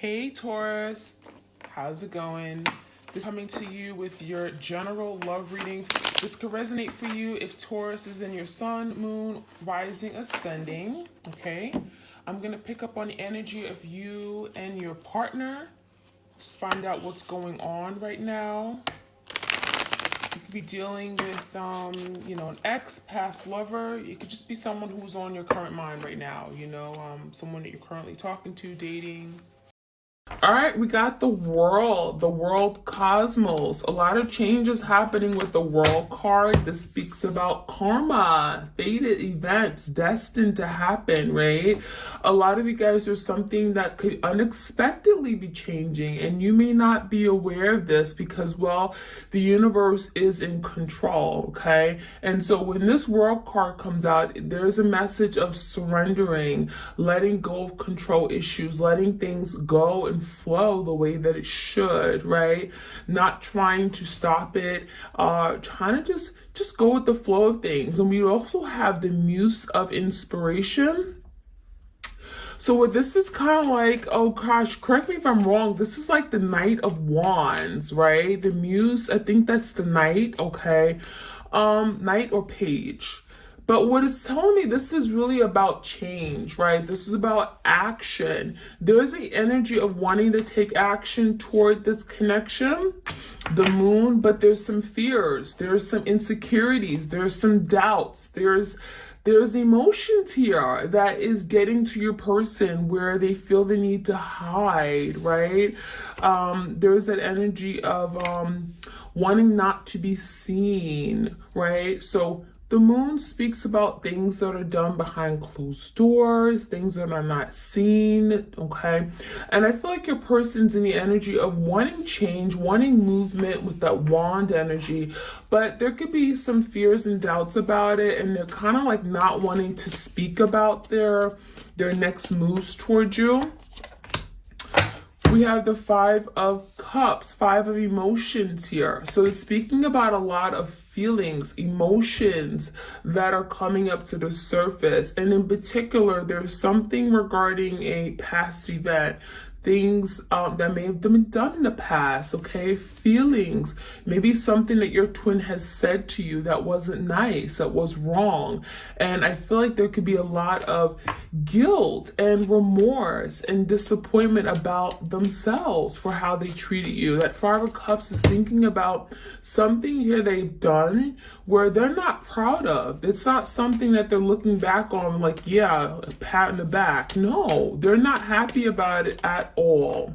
Hey Taurus, how's it going? This is coming to you with your general love reading. This could resonate for you if Taurus is in your sun, moon, rising, ascending, okay? I'm going to pick up on the energy of you and your partner. Just find out what's going on right now. You could be dealing with, an ex, past lover. It could just be someone who's on your current mind right now, someone that you're currently talking to, dating. All right, we got the world cosmos. A lot of changes happening with the world card. This speaks about karma, fated events destined to happen, right? A lot of you guys, there's something that could unexpectedly be changing, and you may not be aware of this because, well, the universe is in control, okay? And so when this world card comes out, there's a message of surrendering, letting go of control issues, letting things go and flow the way that it should, right? Not trying to stop it, trying to just go with the flow of things. And we also have the muse of inspiration. So what this is kind of like, oh gosh, correct me if I'm wrong, this is like the Knight of Wands, right? The muse, I think that's the Knight, okay? Knight or Page. But what it's telling me, this is really about change, right? This is about action. There's the energy of wanting to take action toward this connection, the moon, but there's some fears, there's some insecurities, there's some doubts, there's emotions here that is getting to your person where they feel the need to hide, right? There's that energy of wanting not to be seen, right? So the moon speaks about things that are done behind closed doors, things that are not seen, okay? And I feel like your person's in the energy of wanting change, wanting movement with that wand energy, but there could be some fears and doubts about it, and they're kind of like not wanting to speak about their next moves towards you. We have the Five of Cups, Five of Emotions here. So it's speaking about a lot of feelings, emotions that are coming up to the surface. And in particular, there's something regarding a past event, things that may have been done in the past, okay? Feelings, maybe something that your twin has said to you that wasn't nice, that was wrong. And I feel like there could be a lot of guilt and remorse and disappointment about themselves for how they treated you. That Five of Cups is thinking about something here they've done where they're not proud of. It's not something that they're looking back on like, yeah, a pat in the back. No, they're not happy about it at all.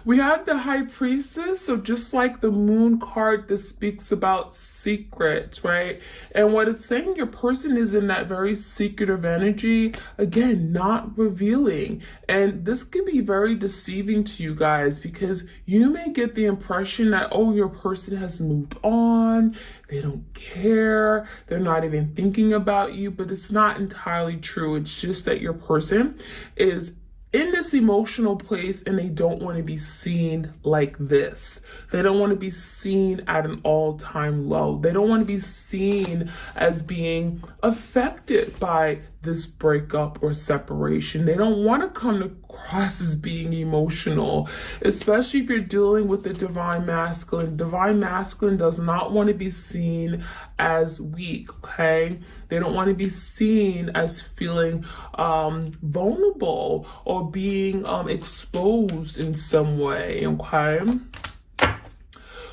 We have the High Priestess, so just like the Moon card, this speaks about secrets, right? And what it's saying, your person is in that very secretive energy, again, not revealing. And this can be very deceiving to you guys because you may get the impression that, oh, your person has moved on, they don't care, they're not even thinking about you, but it's not entirely true. It's just that your person is in this emotional place and they don't want to be seen like this. They don't want to be seen at an all-time low. They don't want to be seen as being affected by this breakup or separation. They don't want to come across as being emotional, especially if you're dealing with the divine masculine. Divine masculine does not want to be seen as weak, okay? They don't want to be seen as feeling vulnerable or being exposed in some way, okay?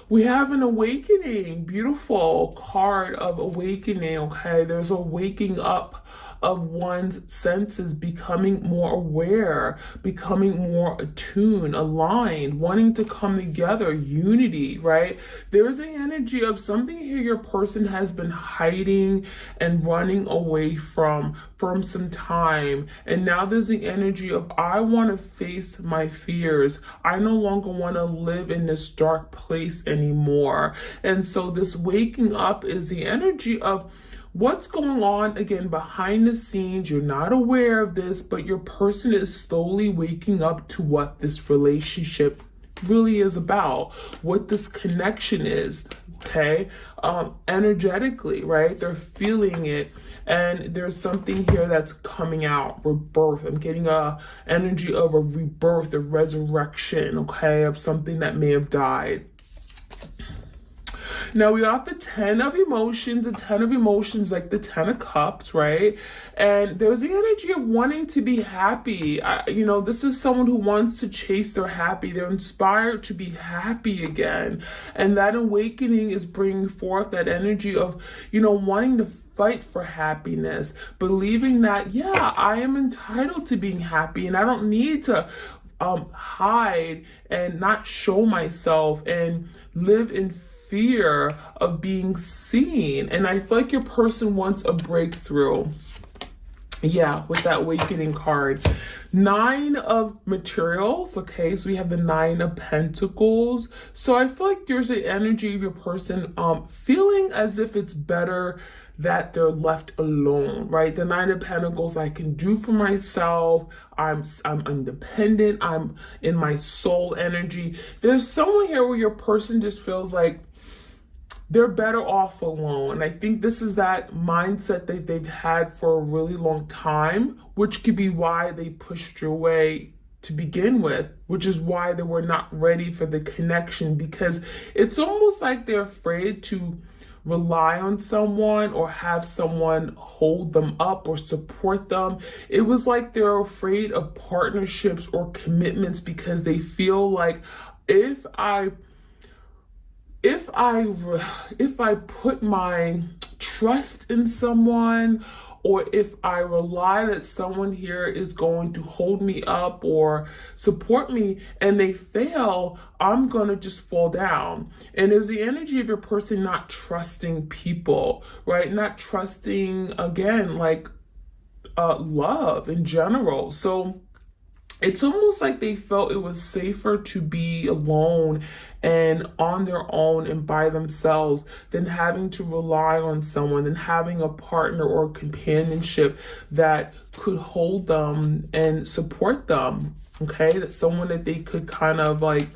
We have an awakening, beautiful card of awakening, okay? There's a waking up of one's senses, becoming more aware, becoming more attuned, aligned, wanting to come together, unity, right? There's an energy of something here your person has been hiding and running away from some time. And now there's the energy of, I want to face my fears. I no longer want to live in this dark place anymore. And so this waking up is the energy of what's going on, again, behind the scenes. You're not aware of this, but your person is slowly waking up to what this relationship really is about, what this connection is, okay? Energetically, right? They're feeling it. And there's something here that's coming out, rebirth. I'm getting a energy of a rebirth, a resurrection, okay, of something that may have died. Now we got the 10 of emotions. The 10 of emotions, like the 10 of cups, right? And there's the energy of wanting to be happy. You know, this is someone who wants to chase their happy. They're inspired to be happy again. And that awakening is bringing forth that energy of, you know, wanting to fight for happiness, believing that, yeah, I am entitled to being happy and I don't need to hide and not show myself and live in fear of being seen. And I feel like your person wants a breakthrough. Yeah, with that awakening card. 9 of materials, okay? So we have the 9 of pentacles. So I feel like there's the energy of your person feeling as if it's better that they're left alone, right? The 9 of pentacles, I can do for myself. I'm independent. I'm in my soul energy. There's someone here where your person just feels like they're better off alone. I think this is that mindset that they've had for a really long time, which could be why they pushed you away to begin with, which is why they were not ready for the connection, because it's almost like they're afraid to rely on someone or have someone hold them up or support them. It was like they're afraid of partnerships or commitments because they feel like if I put my trust in someone, or if I rely that someone here is going to hold me up or support me and they fail, I'm going to just fall down. And there's the energy of your person not trusting people, right? Not trusting, again, like love in general. So it's almost like they felt it was safer to be alone and on their own and by themselves than having to rely on someone, and having a partner or companionship that could hold them and support them, okay? That's someone that they could kind of like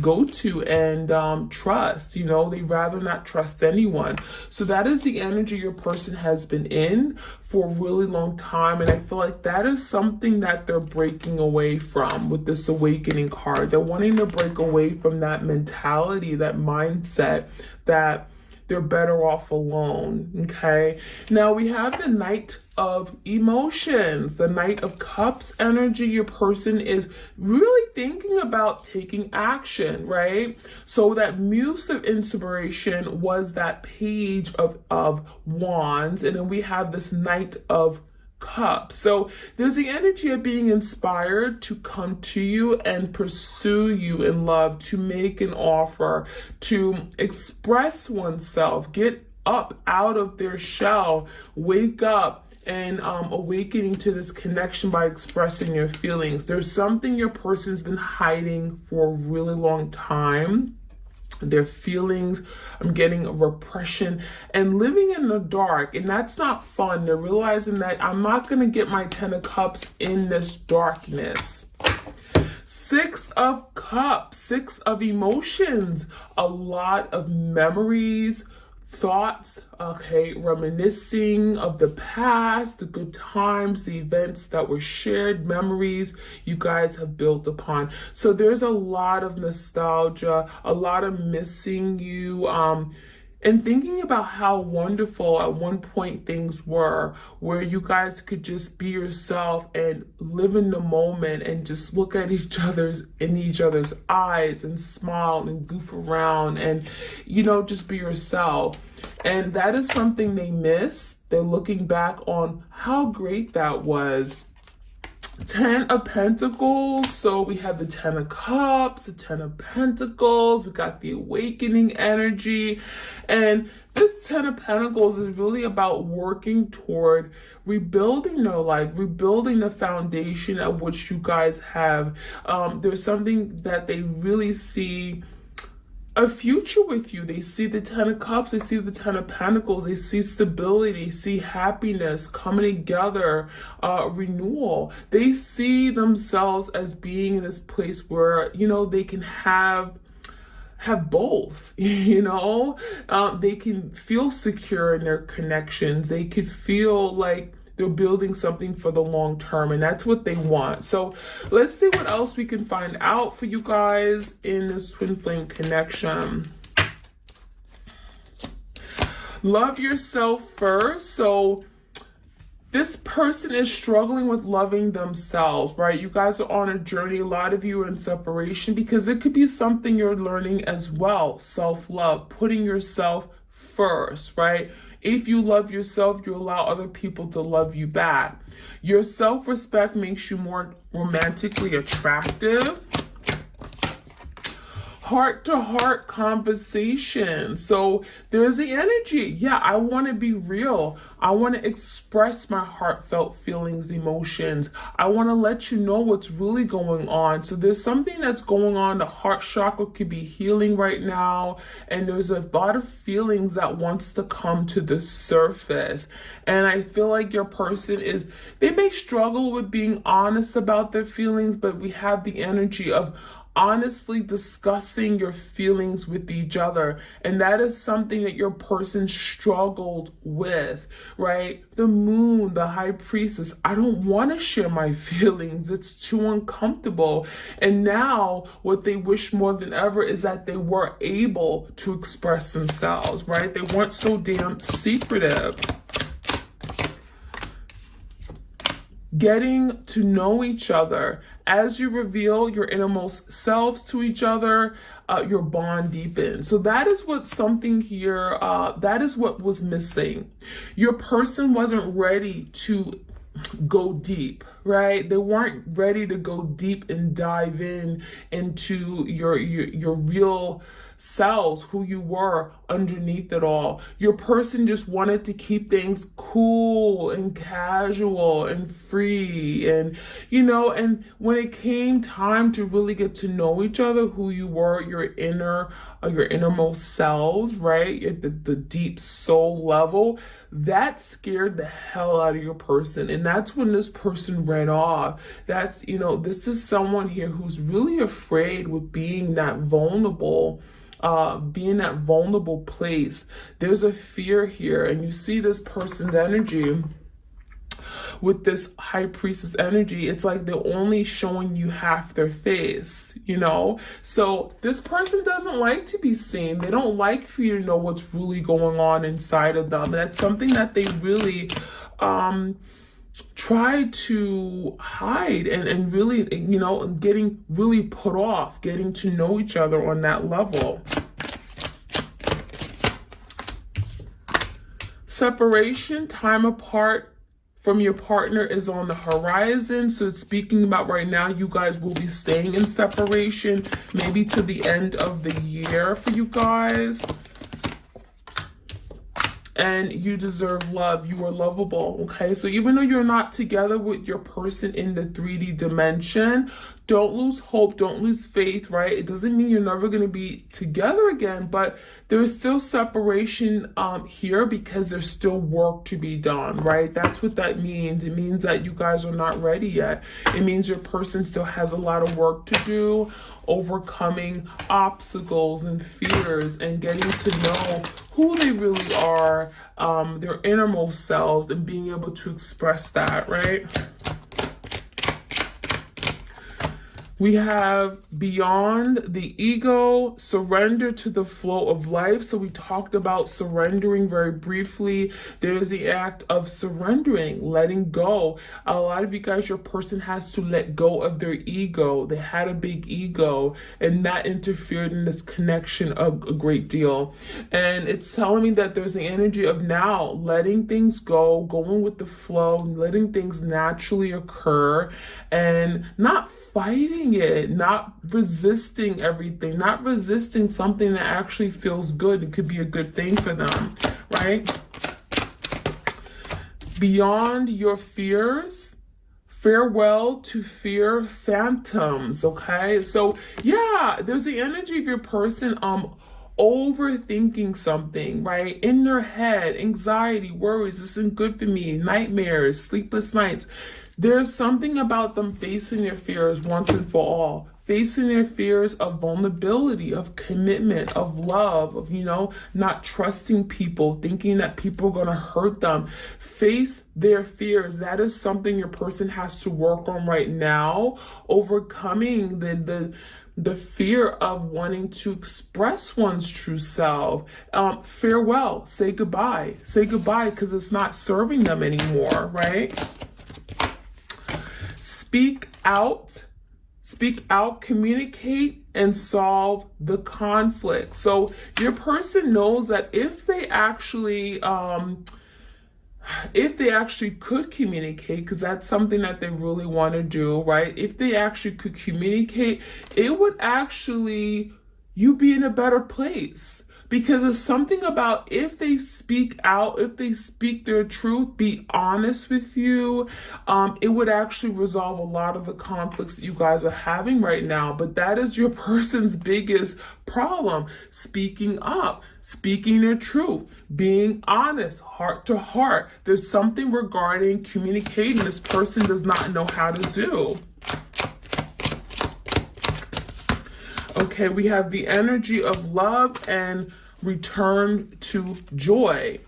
go to and trust. You know, they'd rather not trust anyone. So that is the energy your person has been in for a really long time, and I feel like that is something that they're breaking away from with this awakening card. They're wanting to break away from that mentality, that mindset that they're better off alone, okay? Now we have the Knight of Emotions, the Knight of Cups energy. Your person is really thinking about taking action, right? So that muse of inspiration was that Page of Wands, and then we have this Knight of Cups. So there's the energy of being inspired to come to you and pursue you in love, to make an offer, to express oneself, get up out of their shell, wake up, and awakening to this connection by expressing your feelings. There's something your person's been hiding for a really long time. Their feelings, I'm getting a repression and living in the dark, and that's not fun. They're realizing that I'm not going to get my 10 of Cups in this darkness. 6 of Cups, 6 of emotions, a lot of memories, thoughts, okay, reminiscing of the past, the good times, the events that were shared, memories you guys have built upon. So there's a lot of nostalgia, a lot of missing you, and thinking about how wonderful at one point things were, where you guys could just be yourself and live in the moment and just look at each other's eyes and smile and goof around and, you know, just be yourself. And that is something they miss. They're looking back on how great that was. 10 of Pentacles. So we have the 10 of Cups, the 10 of Pentacles. We got the awakening energy. And this 10 of Pentacles is really about working toward rebuilding their life, rebuilding the foundation of which you guys have. There's something that they really see a future with you. They see the 10 of Cups, they see the 10 of Pentacles, they see stability, see happiness, coming together, renewal. They see themselves as being in this place where, you know, they can have both, you know. They can feel secure in their connections. They could feel like they're building something for the long term, and that's what they want. So let's see what else we can find out for you guys in this twin flame connection. Love yourself first. So this person is struggling with loving themselves, right? You guys are on a journey. A lot of you are in separation because it could be something you're learning as well. Self-love, putting yourself first, right? If you love yourself, you allow other people to love you back. Your self-respect makes you more romantically attractive. Heart-to-heart conversation. So there's the energy. Yeah, I want to be real. I want to express my heartfelt feelings, emotions. I want to let you know what's really going on. So there's something that's going on. The heart chakra could be healing right now. And there's a lot of feelings that wants to come to the surface. And I feel like your person they may struggle with being honest about their feelings, but we have the energy of honestly discussing your feelings with each other. And that is something that your person struggled with, right? The moon, the high priestess, I don't want to share my feelings. It's too uncomfortable. And now what they wish more than ever is that they were able to express themselves, right? They weren't so damn secretive. Getting to know each other. As you reveal your innermost selves to each other, your bond deepens. So that is what something here, that is what was missing. Your person wasn't ready to go deep, right? They weren't ready to go deep and dive into your real selves, who you were underneath it all. Your person just wanted to keep things cool and casual and free, and you know, and when it came time to really get to know each other, who you were, your innermost selves, right? At the deep soul level, that scared the hell out of your person. And that's when this person ran off. That's, you know, this is someone here who's really afraid with being that vulnerable, being that vulnerable place. There's a fear here, and you see this person's energy with this high priestess energy. It's like they're only showing you half their face, you know? So this person doesn't like to be seen. They don't like for you to know what's really going on inside of them. That's something that they really try to hide and really, you know, getting really put off, getting to know each other on that level. Separation, time apart from your partner is on the horizon. So it's speaking about right now, you guys will be staying in separation, maybe to the end of the year for you guys. And you deserve love. You are lovable, okay? So even though you're not together with your person in the 3D dimension, don't lose hope, don't lose faith, right? It doesn't mean you're never going to be together again, but there's still separation here because there's still work to be done, right? That's what that means. It means that you guys are not ready yet. It means your person still has a lot of work to do, overcoming obstacles and fears and getting to know who they really are, their innermost selves, and being able to express that, right? We have beyond the ego, surrender to the flow of life. So we talked about surrendering very briefly. There's the act of surrendering, letting go. A lot of you guys, your person has to let go of their ego. They had a big ego, and that interfered in this connection a great deal. And it's telling me that there's the energy of now letting things go, going with the flow, letting things naturally occur, and not fighting it, not resisting everything, not resisting something that actually feels good. It could be a good thing for them, right? Beyond your fears, Farewell to fear phantoms, okay? So yeah, there's the energy of your person overthinking something, right? In their head, anxiety, worries, this isn't good for me, nightmares, sleepless nights. There's something about them facing their fears once and for all, facing their fears of vulnerability, of commitment, of love, of, not trusting people, thinking that people are going to hurt them. Face their fears. That is something your person has to work on right now, overcoming the fear of wanting to express one's true self. Farewell, say goodbye because it's not serving them anymore, right? Speak out, communicate, and solve the conflict. So your person knows that if they actually could communicate, because that's something that they really want to do, right? If they actually could communicate, it would actually, you be in a better place. Because there's something about if they speak out, if they speak their truth, be honest with you, it would actually resolve a lot of the conflicts that you guys are having right now. But that is your person's biggest problem. Speaking up, speaking their truth, being honest, heart to heart. There's something regarding communicating this person does not know how to do. Okay, we have the energy of love and return to joy.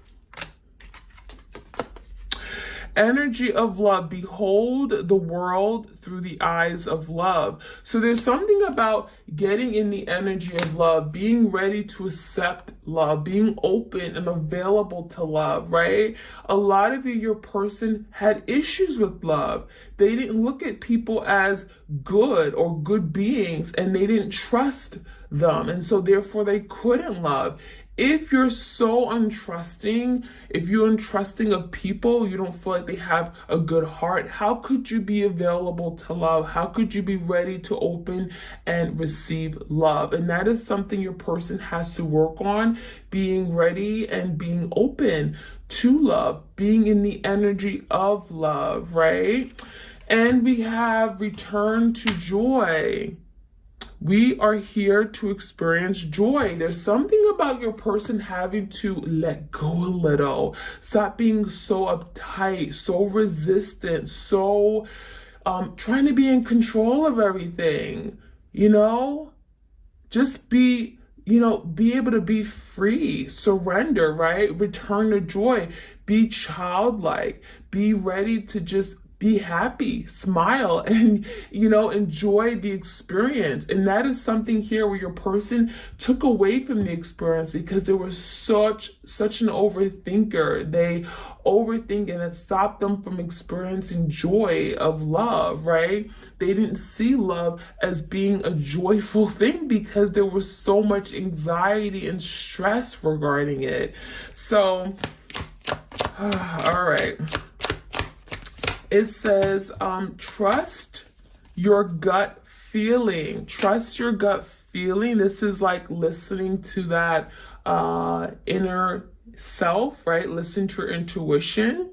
Energy of love. Behold the world through the eyes of love. So there's something about getting in the energy of love, being ready to accept love, being open and available to love, right? A lot of you, your person had issues with love. They didn't look at people as good or good beings, and they didn't trust them. And so therefore they couldn't love. If you're so untrusting, if you're untrusting of people, you don't feel like they have a good heart, how could you be available to love? How could you be ready to open and receive love? And that is something your person has to work on, being ready and being open to love, being in the energy of love, right? And we have return to joy. We are here to experience joy. There's something about your person having to let go a little. Stop being so uptight, so resistant, so trying to be in control of everything, Just be able to be free, surrender, right? Return to joy, be childlike, be ready to just be happy, smile, and, enjoy the experience. And that is something here where your person took away from the experience because they were such an overthinker. They overthink and it stopped them from experiencing joy of love, right? They didn't see love as being a joyful thing because there was so much anxiety and stress regarding it. So, all right. It says, trust your gut feeling. Trust your gut feeling. This is like listening to that inner self, right? Listen to your intuition.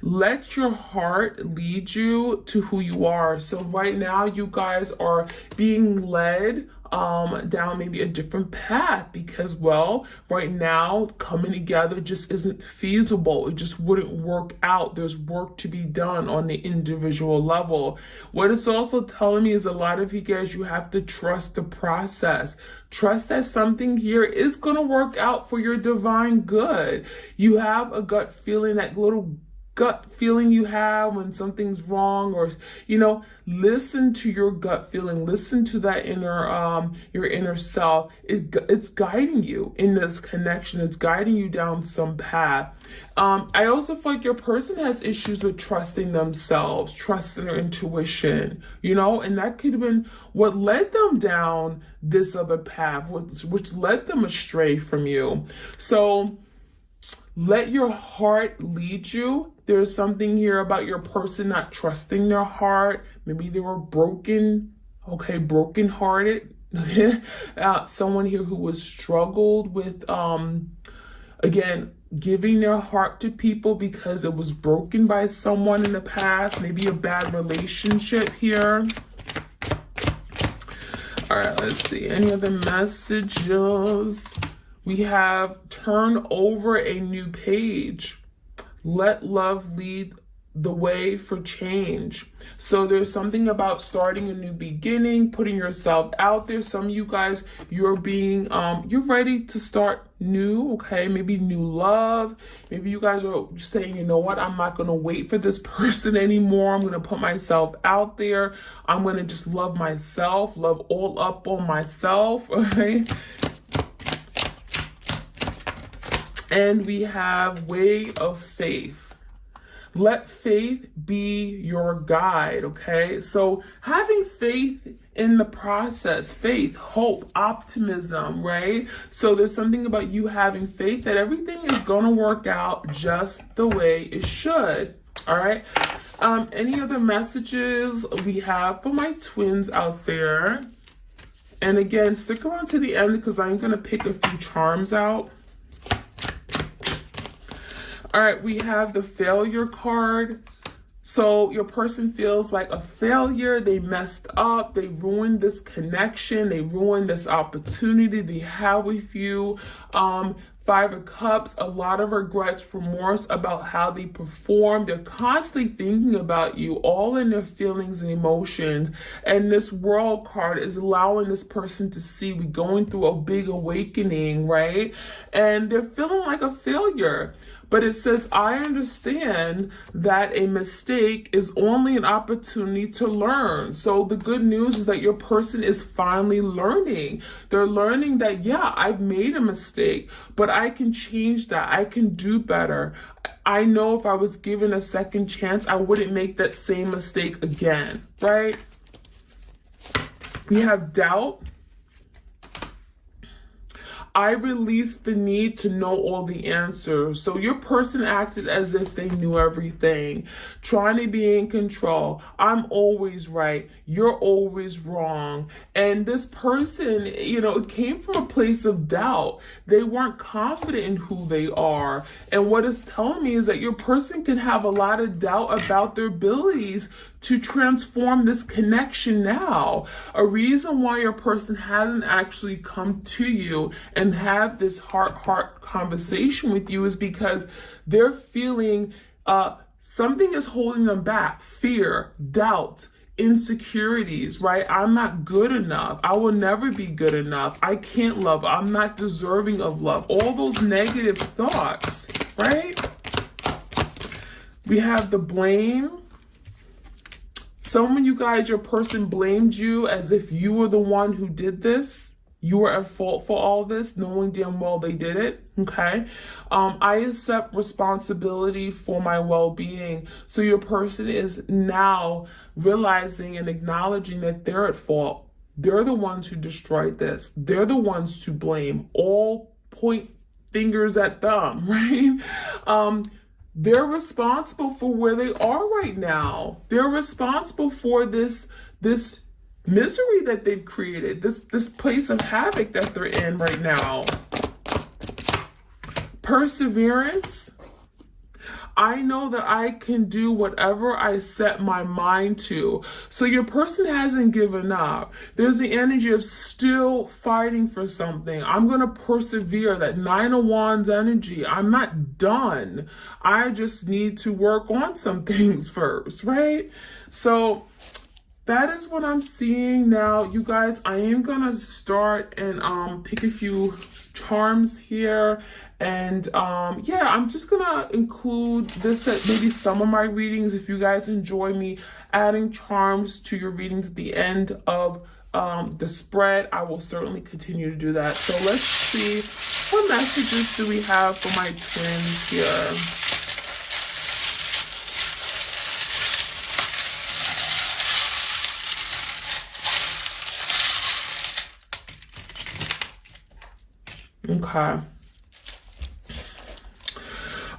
Let your heart lead you to who you are. So right now you guys are being led down maybe a different path because, right now coming together just isn't feasible. It just wouldn't work out. There's work to be done on the individual level. What it's also telling me is a lot of you guys, you have to trust the process. Trust that something here is going to work out for your divine good. You have a gut feeling, that little gut feeling you have when something's wrong, or listen to your gut feeling, listen to that your inner self. It's guiding you in this connection. It's guiding you down some path. I also feel like your person has issues with trusting themselves, trusting their intuition, and that could have been what led them down this other path, which led them astray from you. So let your heart lead you. There's something here about your person not trusting their heart. Maybe they were brokenhearted. Someone here who was struggled with, again, giving their heart to people because it was broken by someone in the past, maybe a bad relationship here. All right, let's see. Any other messages? We have turn over a new page. Let love lead the way for change. So there's something about starting a new beginning, putting yourself out there. Some of you guys, you're ready to start new, okay? Maybe new love. Maybe you guys are saying, you know what? I'm not going to wait for this person anymore. I'm going to put myself out there. I'm going to just love myself, love all up on myself, okay? And we have way of faith. Let faith be your guide, okay? So having faith in the process, faith, hope, optimism, right? So there's something about you having faith that everything is going to work out just the way it should, all right? Any other messages we have for my twins out there? And again, stick around to the end because I'm going to pick a few charms out. All right, we have the failure card. So your person feels like a failure. They messed up. They ruined this connection. They ruined this opportunity they have with you. Five of Cups, a lot of regrets, remorse about how they performed. They're constantly thinking about you, all in their feelings and emotions. And this World card is allowing this person to see we're going through a big awakening, right? And they're feeling like a failure. But it says, I understand that a mistake is only an opportunity to learn. So the good news is that your person is finally learning. They're learning that, yeah, I've made a mistake, but I can change that. I can do better. I know if I was given a second chance, I wouldn't make that same mistake again, right? We have doubt. I released the need to know all the answers. So your person acted as if they knew everything, trying to be in control. I'm always right. You're always wrong. And this person, it came from a place of doubt. They weren't confident in who they are. And what it's telling me is that your person can have a lot of doubt about their abilities to transform this connection now. A reason why your person hasn't actually come to you and have this heart conversation with you is because they're feeling something is holding them back. Fear, doubt, insecurities, right? I'm not good enough. I will never be good enough. I can't love. I'm not deserving of love. All those negative thoughts, right? We have the blame. Some of you guys, your person blamed you as if you were the one who did this. You were at fault for all this, knowing damn well they did it, okay? I accept responsibility for my well-being. So your person is now realizing and acknowledging that they're at fault. They're the ones who destroyed this. They're the ones to blame. All point fingers at them, right? They're responsible for where they are right now. They're responsible for this misery that they've created, this place of havoc that they're in right now. Perseverance. I know that I can do whatever I set my mind to. So your person hasn't given up. There's the energy of still fighting for something. I'm going to persevere, that Nine of Wands energy. I'm not done. I just need to work on some things first, right? So that is what I'm seeing now. You guys, I am going to start and pick a few charms here. And yeah, I'm just gonna include this at maybe some of my readings. If you guys enjoy me adding charms to your readings at the end of the spread, I will certainly continue to do that. So let's see, what messages do we have for my twins here? Okay.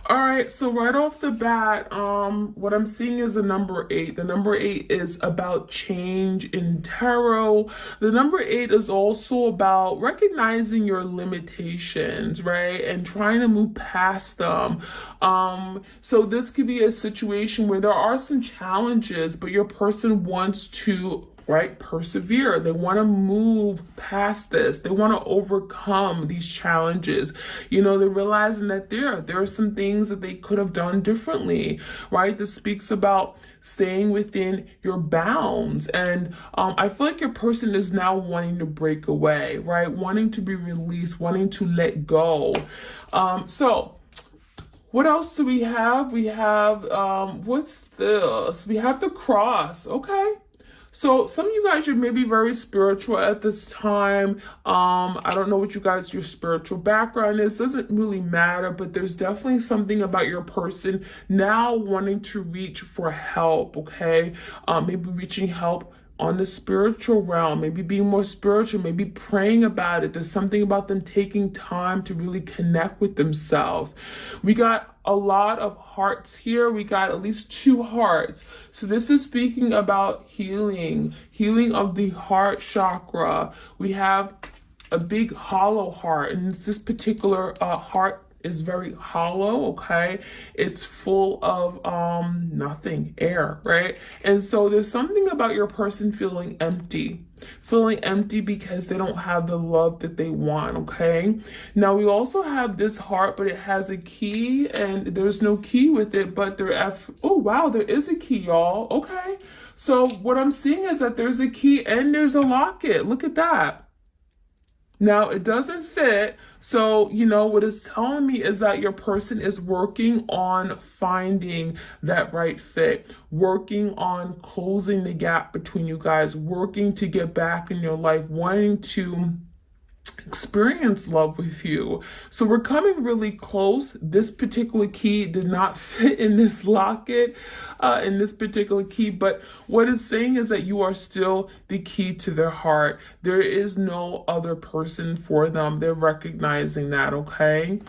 All right, so right off the bat, what I'm seeing is the number 8. The number 8 is about change in tarot. The number 8 is also about recognizing your limitations, right? And trying to move past them. So this could be a situation where there are some challenges, but your person wants to, right, persevere. They want to move past this. They want to overcome these challenges. You know, they're realizing that there are some things that they could have done differently, right? This speaks about staying within your bounds. And I feel like your person is now wanting to break away, right? Wanting to be released, wanting to let go. So what else do we have? We have, what's this? We have the cross. Okay. So some of you guys, you're maybe very spiritual at this time. I don't know what your spiritual background is. Doesn't really matter, but there's definitely something about your person now wanting to reach for help, okay? Maybe reaching help on the spiritual realm, maybe being more spiritual, maybe praying about it. There's something about them taking time to really connect with themselves. We got a lot of hearts here. We got at least 2 hearts. So this is speaking about healing of the heart chakra. We have a big hollow heart, and this particular heart is very hollow, okay? It's full of nothing, air, right? And so there's something about your person feeling empty because they don't have the love that they want, okay? Now we also have this heart, but it has a key, and there's no key with it, but oh wow, there is a key, y'all. Okay, so what I'm seeing is that there's a key and there's a locket. Look at that. Now, it doesn't fit, so, you know, what it's telling me is that your person is working on finding that right fit, working on closing the gap between you guys, working to get back in your life, wanting to experience love with you. So we're coming really close. This particular key did not fit in this locket, in this particular key, but what it's saying is that you are still the key to their heart. There is no other person for them. They're recognizing that, okay?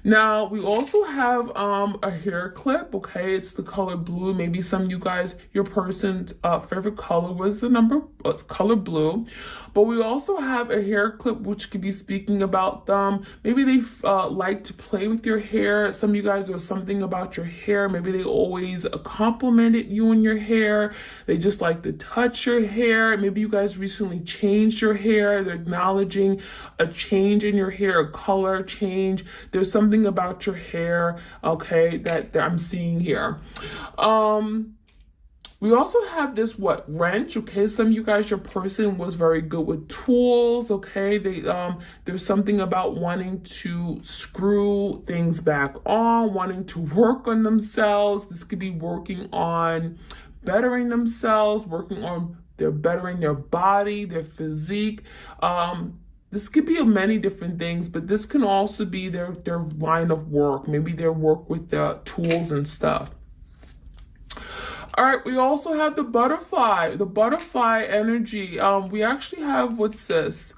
Now, we also have a hair clip, okay? It's the color blue. Maybe some of you guys, your person's favorite color was color blue. But we also have a hair clip, which could be speaking about them. Maybe they like to play with your hair. Some of you guys, there's something about your hair. Maybe they always complimented you on your hair. They just like to touch your hair. Maybe you guys recently changed your hair. They're acknowledging a change in your hair, a color change. There's something about your hair, okay, that I'm seeing here. We also have this, wrench, okay? Some of you guys, your person was very good with tools, okay? There's something about wanting to screw things back on, wanting to work on themselves. This could be working on bettering themselves, working on bettering their body, their physique. This could be many different things, but this can also be their line of work, maybe their work with the tools and stuff. All right, we also have the butterfly energy. We actually have, what's this?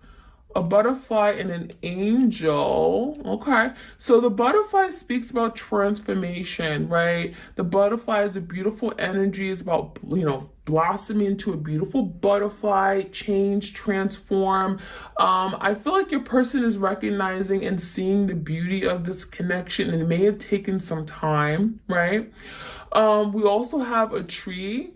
A butterfly and an angel. Okay, so the butterfly speaks about transformation, right? The butterfly is a beautiful energy. It's about, you know, blossoming into a beautiful butterfly, change, transform. I feel like your person is recognizing and seeing the beauty of this connection, and it may have taken some time, right? We also have a tree.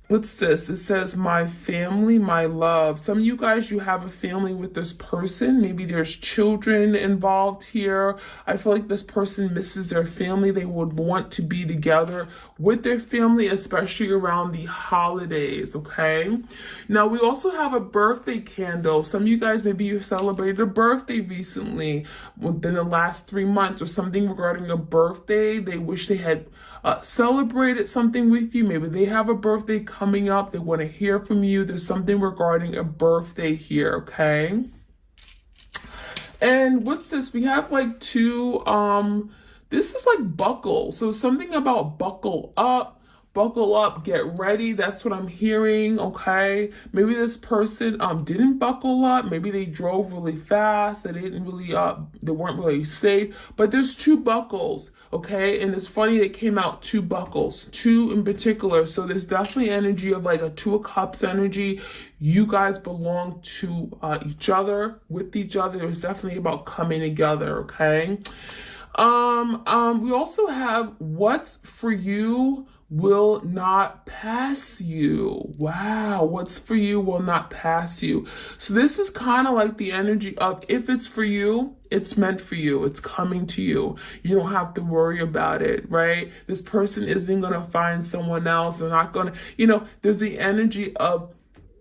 What's this? It says, my family, my love. Some of you guys, you have a family with this person. Maybe there's children involved here. I feel like this person misses their family. They would want to be together with their family, especially around the holidays, okay? Now, we also have a birthday candle. Some of you guys, maybe you celebrated a birthday recently within the last 3 months or something regarding a birthday. They wish they had celebrated something with you. Maybe they have a birthday coming up. They want to hear from you. There's something regarding a birthday here, okay? And what's this? We have like 2, this is like buckle. So something about buckle up, buckle up, get ready. That's what I'm hearing, okay? Maybe this person didn't buckle up. Maybe they drove really fast. They didn't really they weren't really safe. But there's two buckles, okay? And it's funny it came out two buckles, two in particular. So there's definitely energy of like a Two of Cups energy. You guys belong to each other, with each other. It's definitely about coming together, okay? We also have what's for you will not pass you. Wow, what's for you will not pass you. So this is kind of like the energy of if it's for you, it's meant for you. It's coming to you. You don't have to worry about it, right? This person isn't going to find someone else. They're not going to, there's the energy of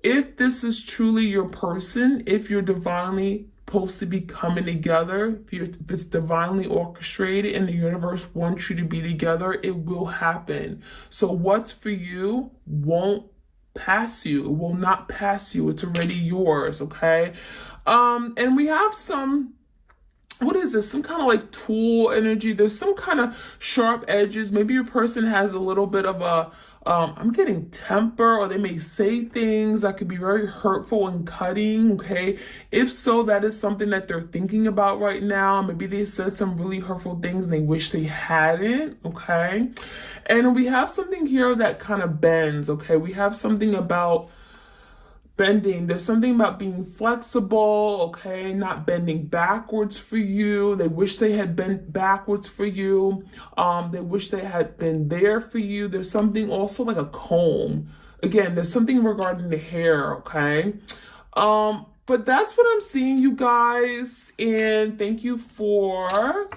if this is truly your person, if you're divinely supposed to be coming together, if it's divinely orchestrated and the universe wants you to be together, it will happen. So what's for you won't pass you. It will not pass you. It's already yours, okay? And we have some, what is this? Some kind of like tool energy. There's some kind of sharp edges. Maybe your person has a little bit of a, I'm getting temper, or they may say things that could be very hurtful and cutting, okay? If so, that is something that they're thinking about right now. Maybe they said some really hurtful things and they wish they hadn't, okay? And we have something here that kind of bends, okay? We have something about bending. There's something about being flexible, okay? Not bending backwards for you. They wish they had bent backwards for you. They wish they had been there for you. There's something also like a comb. Again, there's something regarding the hair, okay? But that's what I'm seeing, you guys. And thank you for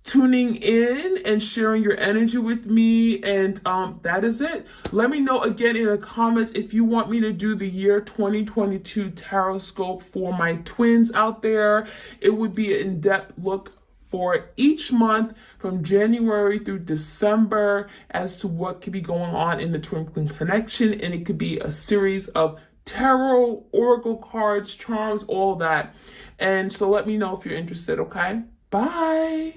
tuning in and sharing your energy with me. And that is it. Let me know again in the comments if you want me to do the year 2022 tarot scope for my twins out there. It would be an in-depth look for each month from January through December as to what could be going on in the twinkling connection. And it could be a series of tarot, oracle cards, charms, all that. And so let me know if you're interested, okay? Bye.